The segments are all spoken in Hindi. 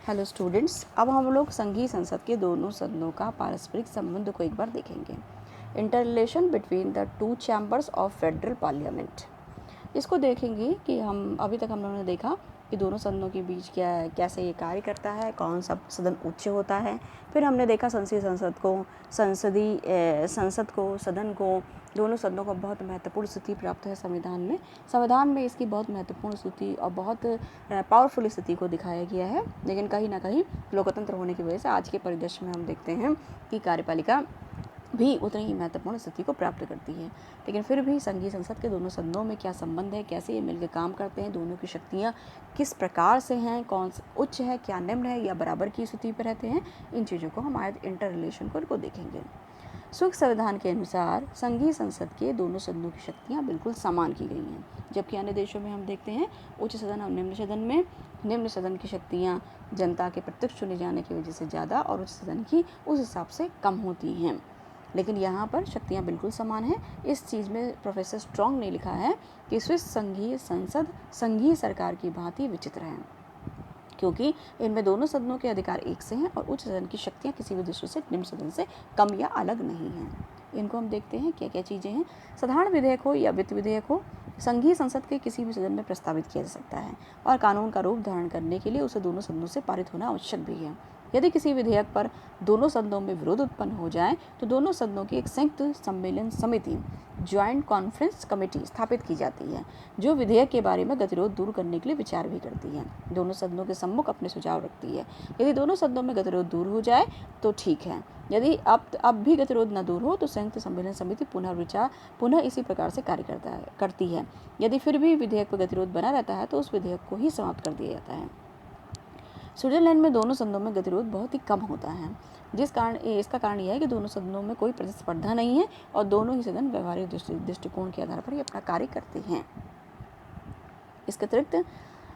हेलो स्टूडेंट्स, अब हम लोग संघीय संसद के दोनों सदनों का पारस्परिक संबंध को एक बार देखेंगे। Inter relation between the two chambers of federal parliament. इसको देखेंगे कि हम अभी तक हम लोगों ने देखा कि दोनों सदनों के बीच कैसे ये कार्य करता है, कौन सा सदन उच्च होता है। फिर हमने देखा संसद को सदन को दोनों सदनों को बहुत महत्वपूर्ण स्थिति प्राप्त है संविधान में इसकी बहुत महत्वपूर्ण स्थिति और बहुत पावरफुल स्थिति को दिखाया गया है। लेकिन कहीं ना कहीं लोकतंत्र होने की वजह से आज के परिदृश्य में हम देखते हैं कि कार्यपालिका भी उतनी ही महत्वपूर्ण स्थिति को प्राप्त करती है। लेकिन फिर भी संघीय संसद के दोनों सदनों में क्या संबंध है, कैसे ये मिलकर काम करते हैं, दोनों की शक्तियाँ किस प्रकार से हैं, कौन सा उच्च है, क्या निम्न है या बराबर की स्थिति पर रहते हैं, इन चीज़ों को हम आज इंटर रिलेशन को देखेंगे। स्विस संविधान के अनुसार संघीय संसद के दोनों सदनों की शक्तियाँ बिल्कुल समान की गई हैं, जबकि अन्य देशों में हम देखते हैं उच्च सदन और निम्न सदन की शक्तियाँ जनता के प्रत्यक्ष चुने जाने की वजह से ज़्यादा और उच्च सदन की उस हिसाब से कम होती हैं। लेकिन यहाँ पर शक्तियाँ बिल्कुल समान हैं। इस चीज़ में प्रोफेसर स्ट्रॉन्ग ने लिखा है कि स्विस संघीय संसद संघीय सरकार की भांति विचित्र है, क्योंकि इनमें दोनों सदनों के अधिकार एक से हैं और उच्च सदन की शक्तियाँ किसी भी दृष्टि से निम्न सदन से कम या अलग नहीं हैं। इनको हम देखते हैं क्या क्या चीज़ें हैं। साधारण विधेयक हो या वित्त विधेयक हो, संघीय संसद के किसी भी सदन में प्रस्तावित किया जा सकता है और कानून का रूप धारण करने के लिए उसे दोनों सदनों से पारित होना आवश्यक भी है। यदि किसी विधेयक पर दोनों सदनों में विरोध उत्पन्न हो जाए तो दोनों सदनों की एक संयुक्त सम्मेलन समिति ज्वाइंट कॉन्फ्रेंस कमेटी स्थापित की जाती है, जो विधेयक के बारे में गतिरोध दूर करने के लिए विचार भी करती है। दोनों सदनों के सम्मुख अपने सुझाव रखती है। यदि दोनों सदनों में गतिरोध दूर हो जाए तो ठीक है, यदि अब भी गतिरोध न दूर हो तो संयुक्त सम्मेलन समिति पुनः इसी प्रकार से कार्य करती है। यदि फिर भी विधेयक पर गतिरोध बना रहता है तो उस विधेयक को ही समाप्त कर दिया जाता है। स्विट्जरलैंड में दोनों सदनों में गतिरोध बहुत ही कम होता है, इसका कारण यह है कि दोनों सदनों में कोई प्रतिस्पर्धा नहीं है और दोनों ही सदन व्यवहारिक दृष्टिकोण के आधार पर ही अपना कार्य करते हैं। इसके अतिरिक्त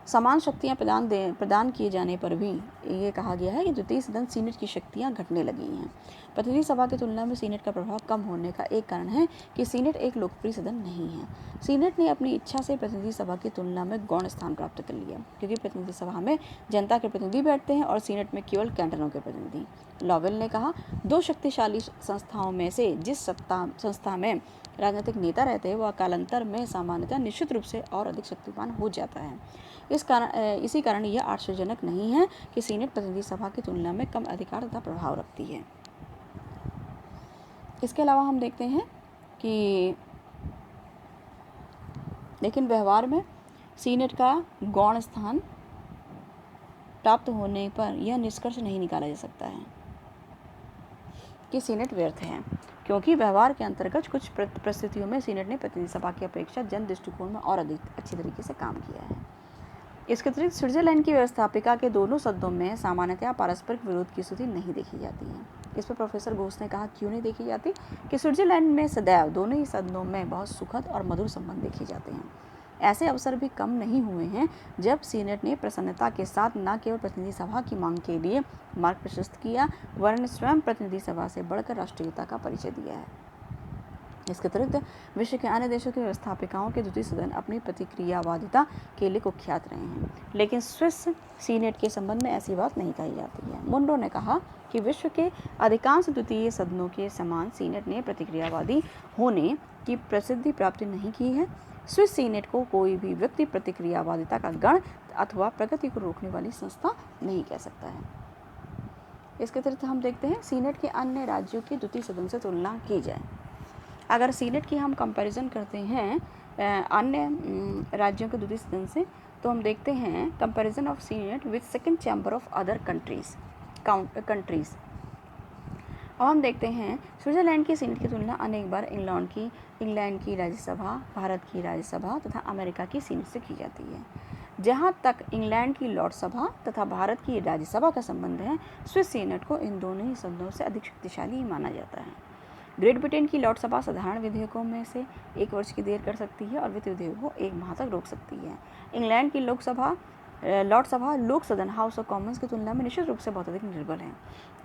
समान शक्तियां प्रदान किए जाने पर भी ये कहा गया है कि द्वितीय सदन सीनेट की शक्तियां घटने लगी हैं। प्रतिनिधि सभा की तुलना में सीनेट का प्रभाव कम होने का एक कारण है कि सीनेट एक लोकप्रिय सदन नहीं है। सीनेट ने अपनी इच्छा से प्रतिनिधि सभा की तुलना में गौण स्थान प्राप्त कर लिया, क्योंकि प्रतिनिधि सभा में जनता के प्रतिनिधि बैठते हैं और सीनेट में केवल कैंटनों के प्रतिनिधि। लॉवेल ने कहा, दो शक्तिशाली संस्थाओं में से जिस संस्था में राजनीतिक नेता रहते हैं वह कालांतर में सामान्यतः निश्चित रूप से और अधिक शक्तिमान हो जाता है। इसी कारण यह आश्चर्यजनक नहीं है कि सीनेट प्रतिनिधि सभा की तुलना में कम अधिकार तथा प्रभाव रखती है। इसके अलावा हम देखते हैं कि लेकिन व्यवहार में सीनेट का गौण स्थान प्राप्त होने पर यह निष्कर्ष नहीं निकाला जा सकता है कि सीनेट व्यर्थ है, क्योंकि व्यवहार के अंतर्गत कुछ परिस्थितियों में सीनेट ने प्रतिनिधि सभा की अपेक्षा जन दृष्टिकोण में और अधिक अच्छी तरीके से काम किया है। इसके अतिरिक्त स्विट्जरलैंड की व्यवस्थापिका के दोनों सदनों में सामान्यतया पारस्परिक विरोध की स्थिति नहीं देखी जाती है। इस पर प्रोफेसर घोष ने कहा, क्यों नहीं देखी जाती? कि स्विट्जरलैंड में सदैव दोनों ही सदनों में बहुत सुखद और मधुर संबंध देखे जाते हैं। ऐसे अवसर भी कम नहीं हुए हैं जब सीनेट ने प्रसन्नता के साथ न केवल प्रतिनिधि सभा की मांग के लिए मार्ग प्रशस्त किया, वरन स्वयं प्रतिनिधि सभा से बढ़कर राष्ट्रीयता का परिचय दिया है। इसके अतिरिक्त विश्व के अन्य देशों के व्यवस्थापिकाओं के द्वितीय सदन अपनी प्रतिक्रियावादिता के लिए कुख्यात रहे हैं, लेकिन स्विस सीनेट के संबंध में ऐसी बात नहीं कही जाती है। मुंडो ने कहा कि विश्व के अधिकांश द्वितीय सदनों के समान सीनेट ने प्रतिक्रियावादी होने की प्रसिद्धि प्राप्त नहीं की है। स्विस सीनेट को कोई भी व्यक्ति प्रतिक्रियावादिता का गण अथवा प्रगति को रोकने वाली संस्था नहीं कह सकता है। इसके अतिरिक्त हम देखते हैं सीनेट के अन्य राज्यों की द्वितीय सदन से तुलना की जाए। अगर सीनेट की हम कंपैरिजन करते हैं अन्य राज्यों के द्वितीय सदन से, तो हम देखते हैं comparison of senate with second chamber of other countries. अब हम देखते हैं स्विट्जरलैंड की सीनेट की तुलना अनेक बार इंग्लैंड की राज्यसभा, भारत की राज्यसभा तथा अमेरिका की सीनेट से की जाती है। जहाँ तक इंग्लैंड की लॉर्ड सभा तथा भारत की राज्यसभा का संबंध है, स्विस सीनेट को इन दोनों ही सदनों से अधिक शक्तिशाली माना जाता है। ग्रेट ब्रिटेन की लॉर्ड सभा साधारण विधेयकों में से 1 वर्ष की देर कर सकती है और वित्त विधेयकों को 1 माह तक रोक सकती है। इंग्लैंड की लोकसभा लोकसभा लोक सदन हाउस ऑफ कॉमन्स की तुलना में निश्चित रूप से बहुत अधिक निर्बल है,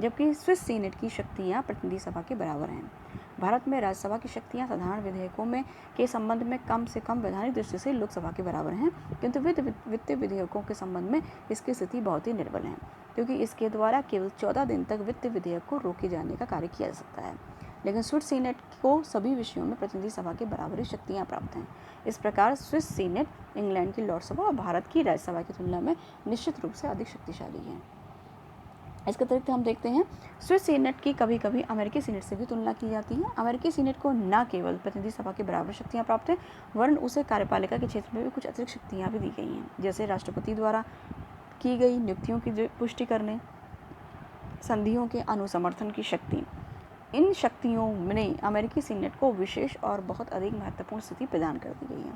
जबकि स्विस सीनेट की शक्तियाँ प्रतिनिधि सभा के बराबर हैं। भारत में राज्यसभा की शक्तियाँ साधारण विधेयकों में के संबंध में कम से कम वैधानिक दृष्टि से लोकसभा के बराबर हैं, किंतु वित्तीय विधेयकों के संबंध में इसकी स्थिति बहुत ही निर्बल है, क्योंकि इसके द्वारा केवल 14 दिन तक वित्तीय विधेयक को रोके जाने का कार्य किया जा सकता है। लेकिन स्विस सीनेट को सभी विषयों में प्रतिनिधि सभा के बराबर ही शक्तियाँ प्राप्त हैं। इस प्रकार स्विस सीनेट इंग्लैंड की लोकसभा और भारत की राज्यसभा की तुलना में निश्चित रूप से अधिक शक्तिशाली है। इसके अतिरिक्त हम देखते हैं स्विस सीनेट की कभी कभी अमेरिकी सीनेट से भी तुलना की जाती है। अमेरिकी सीनेट को न केवल प्रतिनिधि सभा के बराबर शक्तियाँ प्राप्त हैं, वरन उसे कार्यपालिका के क्षेत्र में भी कुछ अतिरिक्त शक्तियाँ भी दी गई हैं, जैसे राष्ट्रपति द्वारा की गई नियुक्तियों की पुष्टि करने, संधियों के अनुसमर्थन की शक्ति। इन शक्तियों ने अमेरिकी सीनेट को विशेष और बहुत अधिक महत्वपूर्ण स्थिति प्रदान कर दी गई है,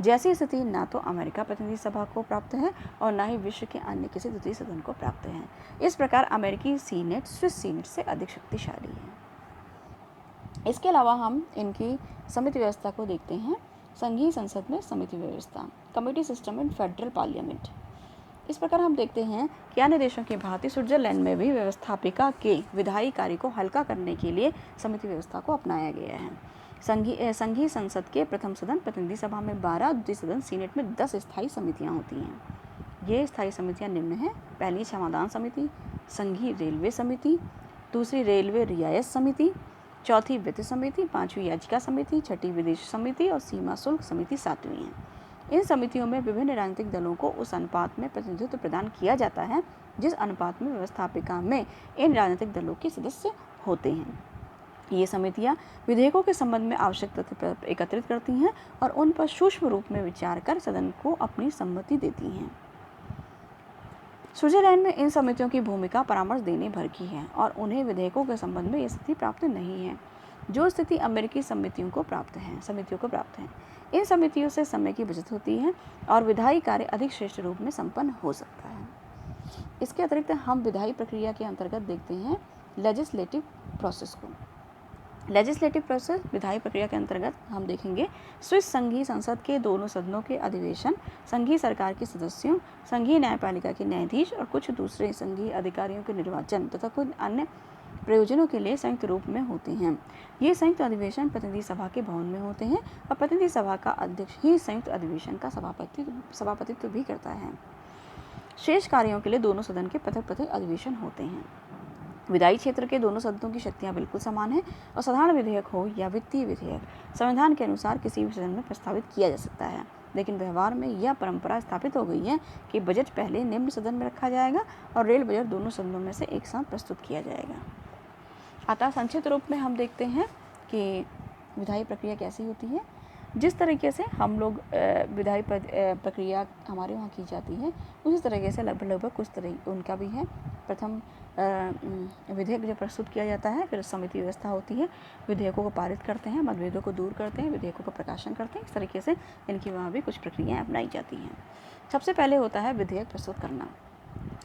जैसी स्थिति न तो अमेरिका प्रतिनिधि सभा को प्राप्त है और न ही विश्व के अन्य किसी द्वितीय सदन को प्राप्त है। इस प्रकार अमेरिकी सीनेट स्विस सीनेट से अधिक शक्तिशाली है। इसके अलावा हम इनकी समिति व्यवस्था को देखते हैं। संघीय संसद में समिति व्यवस्था, committee system in federal parliament. इस प्रकार हम देखते हैं कि अन्य देशों की भांति स्विट्जरलैंड में भी व्यवस्थापिका के विधायी कार्य को हल्का करने के लिए समिति व्यवस्था को अपनाया गया है। संघीय संसद के प्रथम सदन प्रतिनिधि सभा में 12, द्वितीय सदन सीनेट में 10 स्थायी समितियां होती हैं। ये स्थायी समितियां निम्न हैं: पहली क्षमादान समिति, संघीय रेलवे समिति, दूसरी रेलवे रियायत समिति, चौथी वित्त समिति, पांचवी याचिका समिति, छठी विदेश समिति और सीमा शुल्क समिति सातवीं है। इन समितियों में विभिन्न राजनीतिक दलों को उस अनुपात में प्रतिनिधित्व प्रदान किया जाता है जिस अनुपात में व्यवस्थापिका में इन राजनीतिक दलों के सदस्य होते हैं। ये समितियां विधेयकों के संबंध में आवश्यक तथ्य एकत्रित करती हैं और उन पर सूक्ष्म रूप में विचार कर सदन को अपनी सम्मति देती हैं। स्विट्जरलैंड में इन समितियों की भूमिका परामर्श देने भर की है और उन्हें विधेयकों के संबंध में यह स्थिति प्राप्त नहीं है जो स्थिति अमेरिकी समितियों को प्राप्त है। इन समितियों से समय की बचत होती है और विधायी कार्य अधिक श्रेष्ठ रूप में संपन्न हो सकता है। इसके अतिरिक्त हम विधायी प्रक्रिया के अंतर्गत देखते हैं लेजिस्लेटिव प्रोसेस को। लेजिस्लेटिव प्रोसेस विधायी प्रक्रिया के अंतर्गत हम देखेंगे स्विस संघीय संसद के दोनों सदनों के अधिवेशन, संघीय सरकार के सदस्यों, संघीय न्यायपालिका के न्यायाधीश और कुछ दूसरे संघीय अधिकारियों के निर्वाचन तथा कुछ अन्य प्रयोजनों के लिए संयुक्त रूप में होते हैं। ये संयुक्त अधिवेशन प्रतिनिधि सभा के भवन में होते हैं और प्रतिनिधि सभा का अध्यक्ष ही संयुक्त अधिवेशन का सभापतित्व भी करता है। शेष कार्यों के लिए दोनों सदन के पृथक पृथक अधिवेशन होते हैं। विधायी क्षेत्र के दोनों सदनों की शक्तियां बिल्कुल समान हैं और साधारण विधेयक हो या वित्तीय विधेयक संविधान के अनुसार किसी भी सदन में प्रस्तावित किया जा सकता है, लेकिन व्यवहार में यह परंपरा स्थापित हो गई है कि बजट पहले निम्न सदन में रखा जाएगा और रेल बजट दोनों सदनों में से एक साथ प्रस्तुत किया जाएगा। अतः संक्षिप्त रूप में हम देखते हैं कि विधायी प्रक्रिया कैसी होती है। जिस तरीके से हम लोग विधायी प्रक्रिया हमारे वहाँ की जाती है उसी तरीके से लगभग कुछ तरह उनका भी है। प्रथम विधेयक जो प्रस्तुत किया जाता है, फिर समिति व्यवस्था होती है, विधेयकों को पारित करते हैं, मतभेदों को दूर करते हैं, विधेयकों का प्रकाशन करते हैं। इस तरीके से इनकी वहाँ भी कुछ प्रक्रियाएँ अपनाई जाती हैं। सबसे पहले होता है विधेयक प्रस्तुत करना।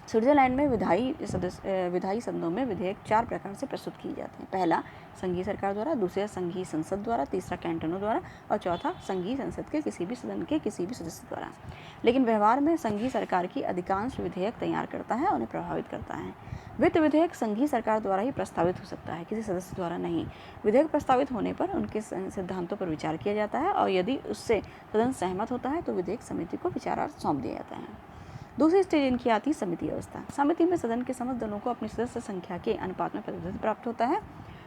स्विट्जरलैंड में विधायी सदनों में विधेयक 4 प्रकार से प्रस्तुत किए जाते हैं। पहला संघीय सरकार द्वारा, दूसरा संघीय संसद द्वारा, तीसरा कैंटनों द्वारा और चौथा संघीय संसद के किसी भी सदन के किसी भी सदस्य द्वारा। लेकिन व्यवहार में संघीय सरकार की अधिकांश विधेयक तैयार करता है और उन्हें प्रभावित करता है। वित्त विधेयक संघीय सरकार द्वारा ही प्रस्तावित हो सकता है, किसी सदस्य द्वारा नहीं। विधेयक प्रस्तावित होने पर उनके सिद्धांतों पर विचार किया जाता है और यदि उससे सदन सहमत होता है तो विधेयक समिति को विचारार्थ सौंप दिया जाता है। दूसरी स्टेज इनकी आती है समिति व्यवस्था। समिति में सदन के समस्त दलों को अपनी सदस्य संख्या के अनुपात में प्रतिनिधित्व प्राप्त होता है।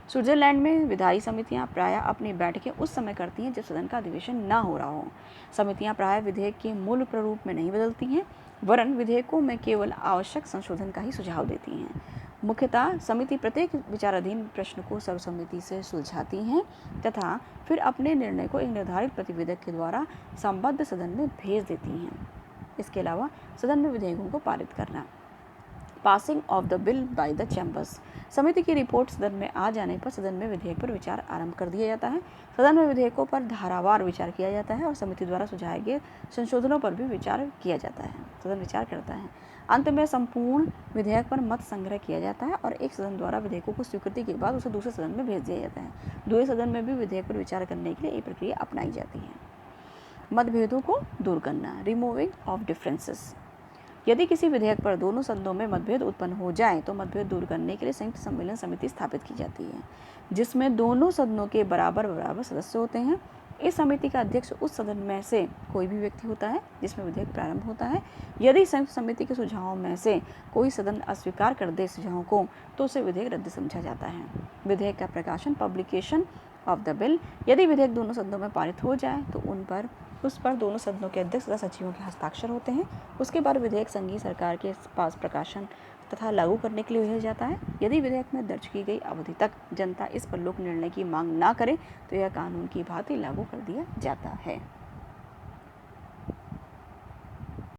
स्विट्जरलैंड में विधायी समितियां प्रायः अपनी बैठकें उस समय करती हैं जब सदन का अधिवेशन ना हो रहा हो। समितियां प्रायः विधेयक के मूल प्रारूप में नहीं बदलती हैं, वरन विधेयकों में केवल आवश्यक संशोधन का ही सुझाव देती हैं। मुख्यतः समिति प्रत्येक विचाराधीन प्रश्न को सर्वसम्मति से सुलझाती हैं तथा फिर अपने निर्णय को एक निर्धारित प्रतिवेदक के द्वारा संबद्ध सदन में भेज देती हैं। इसके अलावा सदन में विधेयकों को पारित करना। Passing of the bill by the chambers. समिति की रिपोर्ट सदन में आ जाने पर सदन में विधेयक पर विचार आरंभ कर दिया जाता है। सदन में विधेयकों पर धारावार विचार किया जाता है और समिति द्वारा सुझाए गए संशोधनों पर भी विचार किया जाता है। सदन विचार करता है। अंत में संपूर्ण विधेयक पर मत संग्रह किया जाता है और एक सदन द्वारा विधेयकों को स्वीकृति के बाद उसे दूसरे सदन में भेज दिया जाता है। दूसरे सदन में भी विधेयक पर विचार करने के लिए ये प्रक्रिया अपनाई जाती है। मतभेदों को दूर करना, रिमूविंग ऑफ डिफरेंसेस। यदि किसी विधेयक पर दोनों सदनों में मतभेद उत्पन्न हो जाए तो मतभेद दूर करने के लिए संयुक्त सम्मेलन समिति स्थापित की जाती है, जिसमें दोनों सदनों के बराबर बराबर सदस्य होते हैं। इस समिति का अध्यक्ष उस सदन में से कोई भी व्यक्ति होता है जिसमें विधेयक प्रारंभ होता है। यदि संयुक्त समिति के सुझावों में से कोई सदन अस्वीकार कर दे सुझावों को, तो उसे विधेयक रद्द समझा जाता है। विधेयक का प्रकाशन, पब्लिकेशन ऑफ द बिल। यदि विधेयक दोनों सदनों में पारित हो जाए तो उस पर दोनों सदनों के अध्यक्ष तथा सचिवों के हस्ताक्षर होते हैं। उसके बाद विधेयक संघीय सरकार के पास प्रकाशन तथा लागू करने के लिए भेजा जाता है। यदि विधेयक में दर्ज की गई अवधि तक जनता इस पर लोक निर्णय की मांग ना करे तो यह कानून की भांति लागू कर दिया जाता है।